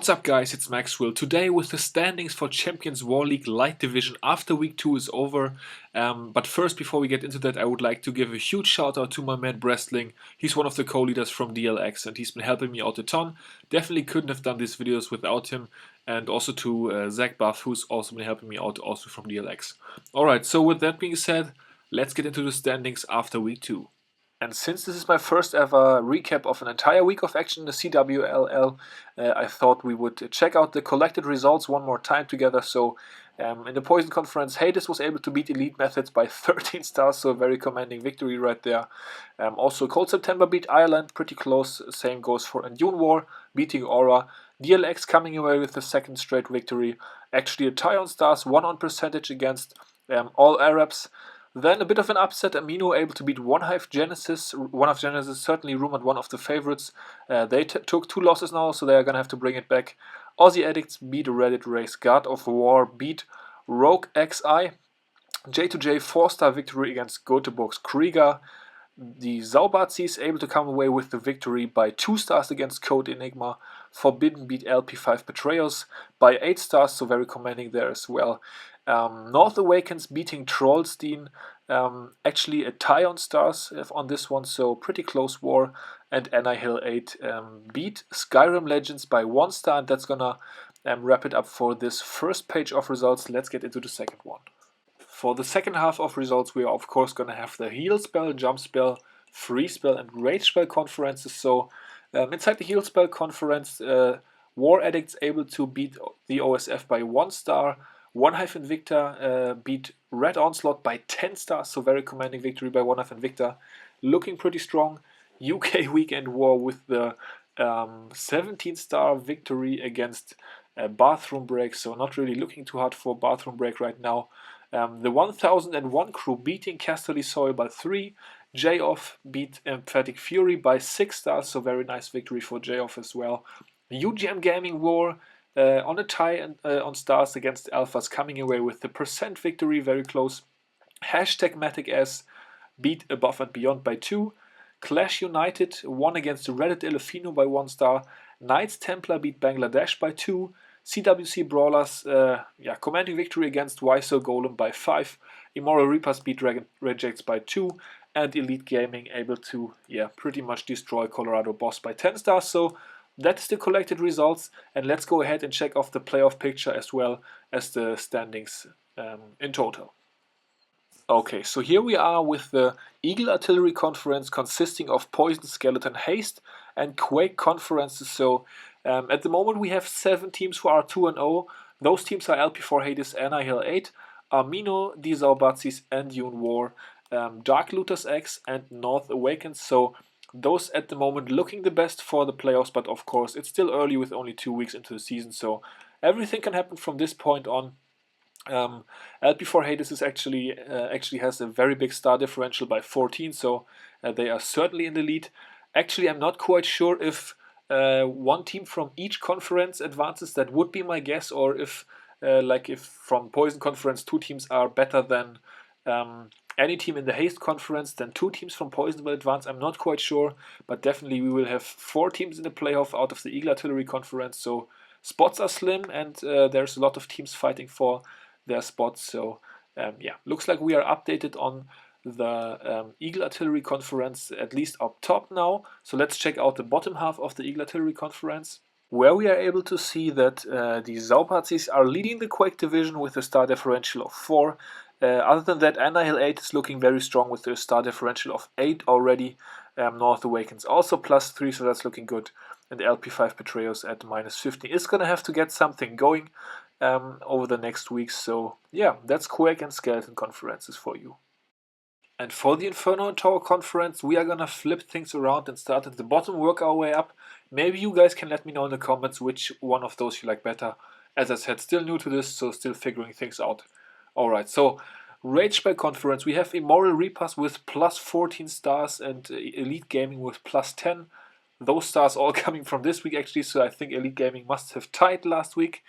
What's up guys, it's Maxwell. Today with the standings for Champions War League Light Division after week 2 is over. But first, before we get into that, I would like to give a huge shout out to my man Brestling. He's one of the co-leaders from DLX and he's been helping me out a ton. Definitely couldn't have done these videos without him. And also to Zach Buff, who's also been helping me out also from DLX. Alright, so with that being said, let's get into the standings after week 2. And since this is my first ever recap of an entire week of action in the CWLL, I thought we would check out the collected results one more time together. So in the Poison Conference, Hades was able to beat Elite Methods by 13 stars, so a very commanding victory right there. Also Cold September beat Ireland, pretty close, same goes for Endune War, beating Aura. DLX coming away with the second straight victory. Actually a tie on stars, 1 on percentage against all Arabs. Then a bit of an upset, Amino able to beat One Hive Genesis. One Hive Genesis certainly rumored one of the favorites. They took 2 losses now, so they are going to have to bring it back. Aussie Addicts beat Reddit Race. God of War beat Rogue XI. J2J 4-star victory against Göteborg's Krieger. The Zaubatzis able to come away with the victory by 2 stars against Code Enigma. Forbidden beat LP5 Betrayals by 8 stars, so very commanding there as well. North Awakens beating Trollstein, actually a tie on stars on this one, so pretty close war. And Annihil 8 beat Skyrim Legends by 1 star, and that's gonna wrap it up for this first page of results. Let's get into the second one. For the second half of results, we are of course gonna have the Heal Spell, Jump Spell, Freeze Spell, and Rage Spell conferences. So inside the Heal Spell conference, War Addicts able to beat the OSF by 1 star. One Hive Invicta beat Red Onslaught by 10 stars, so very commanding victory by One Hive Invicta. Looking pretty strong. UK Weekend War with the 17-star victory against Bathroom Break, so not really looking too hard for Bathroom Break right now. The 1001 crew beating Casterly Soil by 3. J-Off beat Emphatic Fury by 6 stars, so very nice victory for J-Off as well. UGM Gaming War on a tie on stars against Alphas, coming away with the percent victory, very close. Hashtag Matic S beat Above and Beyond by 2. Clash United won against Reddit Elefino by 1 star. Knights Templar beat Bangladesh by 2. CWC Brawlers, commanding victory against Wiso Golem by 5. Immoral Reapers beat Dragon Rejects by 2. And Elite Gaming able to, pretty much destroy Colorado Boss by 10 stars. So that is the collected results, and let's go ahead and check off the playoff picture as well as the standings in total. Okay, so here we are with the Eagle Artillery Conference consisting of Poison, Skeleton, Haste, and Quake conferences. So at the moment we have 7 teams who are 2-0. Those teams are LP4 Hades, Annihil 8, Amino, the Zaubatzis, and Dune War, Dark Looters X, and North Awakens. So those at the moment looking the best for the playoffs, but of course it's still early with only 2 weeks into the season, so everything can happen from this point on. LP4 Hades is actually has a very big star differential by 14, so they are certainly in the lead. Actually, I'm not quite sure if one team from each conference advances. That would be my guess, or if if from Poison Conference 2 teams are better than any team in the Haste Conference, then 2 teams from Poison will advance. I'm not quite sure, but definitely we will have 4 teams in the playoff out of the Eagle Artillery Conference, so spots are slim, and there's a lot of teams fighting for their spots. So looks like we are updated on the Eagle Artillery Conference, at least up top now. So let's check out the bottom half of the Eagle Artillery Conference, where we are able to see that the Zaubatzis are leading the Quake division with a star differential of 4. Other than that, Annihil 8 is looking very strong with a star differential of 8 already. North Awakens also +3, so that's looking good. And LP5 Betrayals at -15 is going to have to get something going over the next weeks. So yeah, that's Quake and Skeleton conferences for you. And for the Inferno and Tower conference, we are going to flip things around and start at the bottom, work our way up. Maybe you guys can let me know in the comments which one of those you like better. As I said, still new to this, so still figuring things out. Alright, so Rage Spell Conference, we have Immoral Reapers with +14 stars and Elite Gaming with +10. Those stars all coming from this week actually, so I think Elite Gaming must have tied last week.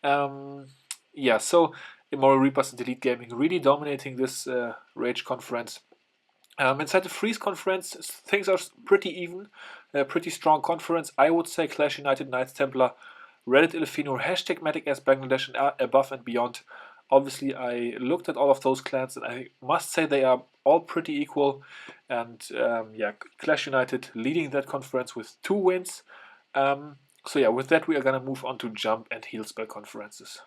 So Immoral Reapers and Elite Gaming really dominating this Rage Conference. Inside the Freeze Conference, things are pretty even, pretty strong conference. I would say Clash United, Knights Templar Reddit Ilfino, hashtag Matic as Bangladesh, and above and beyond. Obviously, I looked at all of those clans, and I must say they are all pretty equal. And yeah, Clash United leading that conference with 2 wins. So yeah, with that we are gonna move on to Jump and Heal Spell conferences.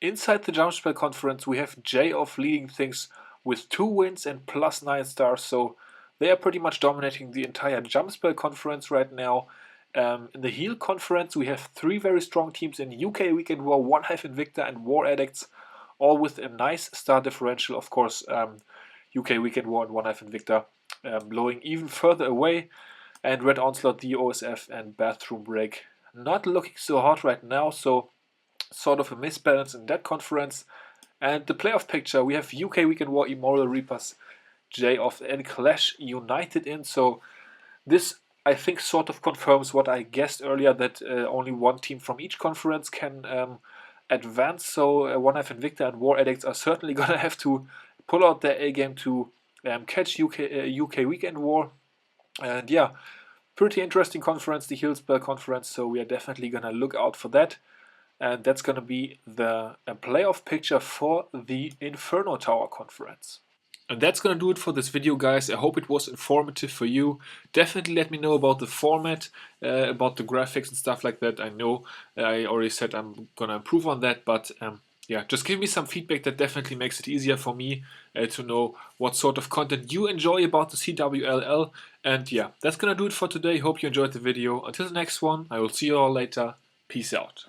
Inside the Jump Spell conference, we have J off leading things with 2 wins and plus 9 stars. So they are pretty much dominating the entire Jump Spell conference right now. In the Heal conference, we have 3 very strong teams in UK Weekend War, One Hive Invicta, and War Addicts, all with a nice star differential. Of course, UK Weekend War and One Hive Invicta blowing even further away, and Red Onslaught, the OSF, and Bathroom Break not looking so hot right now, so sort of a misbalance in that conference. And the playoff picture, we have UK Weekend War, Immoral Reapers, J off, and Clash United in. So this, I think, sort of confirms what I guessed earlier, that only one team from each conference can advance. So One Hive Invicta and War Addicts are certainly going to have to pull out their A game to catch UK Weekend War. And yeah, pretty interesting conference, the Healspell conference. So we are definitely going to look out for that. And that's going to be the playoff picture for the Inferno Tower conference. And that's gonna do it for this video, guys. I hope it was informative for you. Definitely let me know about the format, about the graphics and stuff like that. I know I already said I'm gonna improve on that, but yeah, just give me some feedback. That definitely makes it easier for me to know what sort of content you enjoy about the CWLL. And yeah, that's gonna do it for today. Hope you enjoyed the video. Until the next one, I will see you all later. Peace out.